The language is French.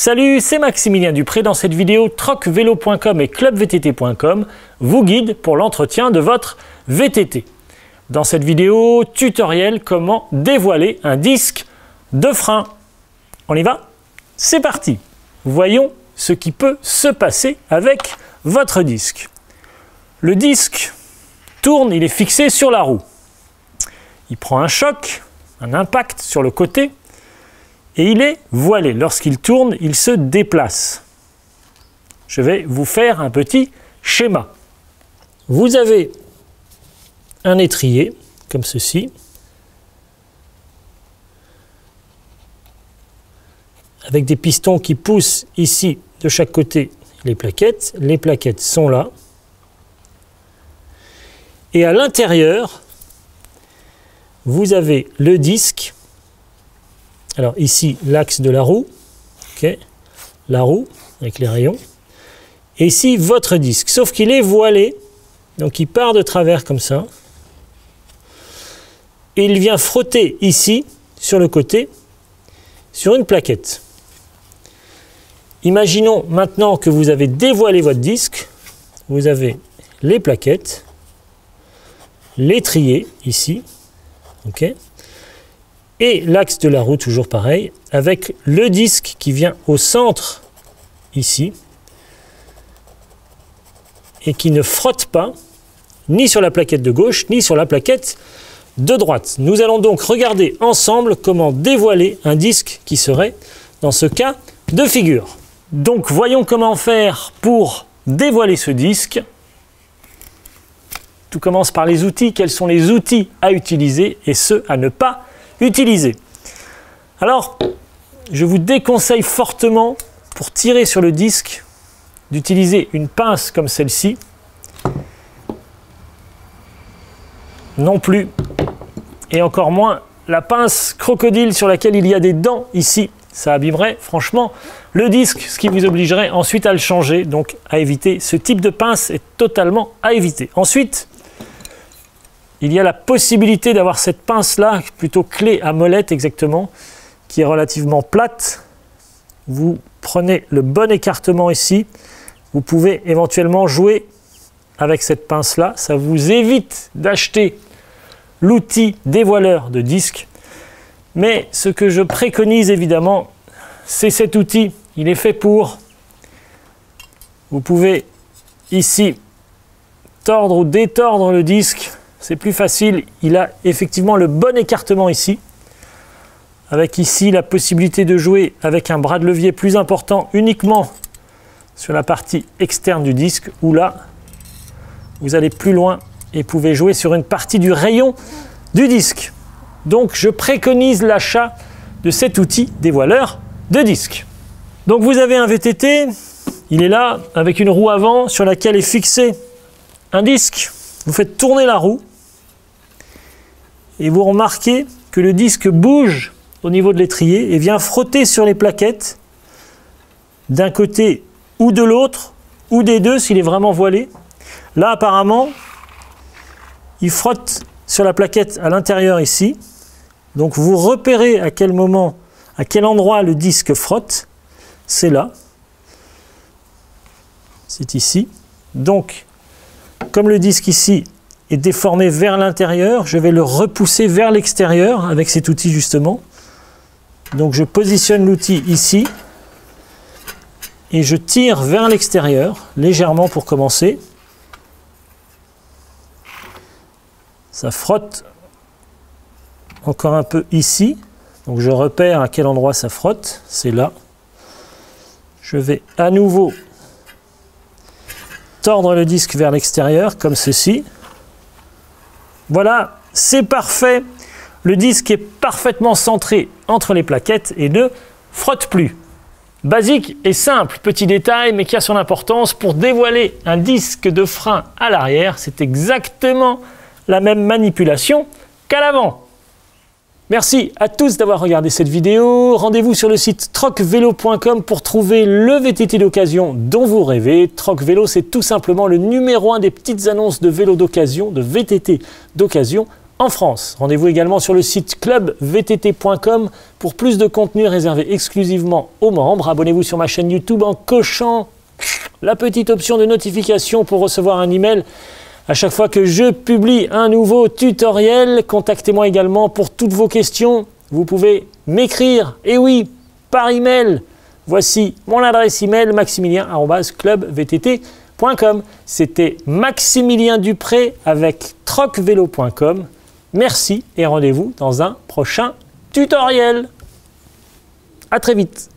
Salut, c'est Maximilien Dupré. Dans cette vidéo, trocvelo.com et clubvtt.com vous guident pour l'entretien de votre VTT. Dans cette vidéo, tutoriel comment dévoiler un disque de frein. On y va? C'est parti! Voyons ce qui peut se passer avec votre disque. Le disque tourne, il est fixé sur la roue. Il prend un choc, un impact sur le côté, et il est voilé. Lorsqu'il tourne, il se déplace. Je vais vous faire un petit schéma. Vous avez un étrier, comme ceci, avec des pistons qui poussent ici de chaque côté les plaquettes. Les plaquettes sont là. Et à l'intérieur, vous avez le disque. Alors ici, l'axe de la roue, okay. La roue avec les rayons. Et ici, votre disque, sauf qu'il est voilé, donc il part de travers comme ça. Et il vient frotter ici, sur le côté, sur une plaquette. Imaginons maintenant que vous avez dévoilé votre disque. Vous avez les plaquettes, l'étrier ici, ok. Et l'axe de la roue, toujours pareil, avec le disque qui vient au centre, ici, et qui ne frotte pas, ni sur la plaquette de gauche, ni sur la plaquette de droite. Nous allons donc regarder ensemble comment dévoiler un disque qui serait, dans ce cas, de figure. Donc, voyons comment faire pour dévoiler ce disque. Tout commence par les outils. Quels sont les outils à utiliser et ceux à ne pas utiliser. Alors, je vous déconseille fortement, pour tirer sur le disque, d'utiliser une pince comme celle-ci. Non plus, et encore moins la pince crocodile sur laquelle il y a des dents ici. Ça abîmerait franchement le disque, ce qui vous obligerait ensuite à le changer. Donc à éviter, ce type de pince est totalement à éviter. Ensuite, il y a la possibilité d'avoir cette pince-là, plutôt clé à molette exactement, qui est relativement plate. Vous prenez le bon écartement ici. Vous pouvez éventuellement jouer avec cette pince-là. Ça vous évite d'acheter l'outil dévoileur de disque. Mais ce que je préconise évidemment, c'est cet outil. Il est fait pour. Vous pouvez ici tordre ou détordre le disque. C'est plus facile, il a effectivement le bon écartement ici, avec ici la possibilité de jouer avec un bras de levier plus important uniquement sur la partie externe du disque, où là, vous allez plus loin et pouvez jouer sur une partie du rayon du disque. Donc je préconise l'achat de cet outil dévoileur de disque. Donc vous avez un VTT, il est là avec une roue avant sur laquelle est fixé un disque. Vous faites tourner la roue et vous remarquez que le disque bouge au niveau de l'étrier et vient frotter sur les plaquettes d'un côté ou de l'autre, ou des deux s'il est vraiment voilé. Là apparemment, il frotte sur la plaquette à l'intérieur ici. Donc vous repérez à quel moment, à quel endroit le disque frotte. C'est là. C'est ici. Donc, comme le disque ici est déformé vers l'intérieur, je vais le repousser vers l'extérieur avec cet outil justement. Donc je positionne l'outil ici et je tire vers l'extérieur, légèrement pour commencer. Ça frotte encore un peu ici. Donc je repère à quel endroit ça frotte, c'est là. Je vais à nouveau tordre le disque vers l'extérieur, comme ceci. Voilà, c'est parfait. Le disque est parfaitement centré entre les plaquettes et ne frotte plus. Basique et simple, petit détail, mais qui a son importance pour dévoiler un disque de frein à l'arrière. C'est exactement la même manipulation qu'à l'avant. Merci à tous d'avoir regardé cette vidéo. Rendez-vous sur le site trocvelo.com pour trouver le VTT d'occasion dont vous rêvez. Trocvelo, c'est tout simplement le numéro 1 des petites annonces de vélos d'occasion, de VTT d'occasion en France. Rendez-vous également sur le site clubvtt.com pour plus de contenu réservé exclusivement aux membres. Abonnez-vous sur ma chaîne YouTube en cochant la petite option de notification pour recevoir un email à chaque fois que je publie un nouveau tutoriel. Contactez-moi également pour toutes vos questions. Vous pouvez m'écrire, et oui, par email. Voici mon adresse email, maximilien@clubvtt.com. C'était Maximilien Dupré avec trocvelo.com. Merci et rendez-vous dans un prochain tutoriel. À très vite.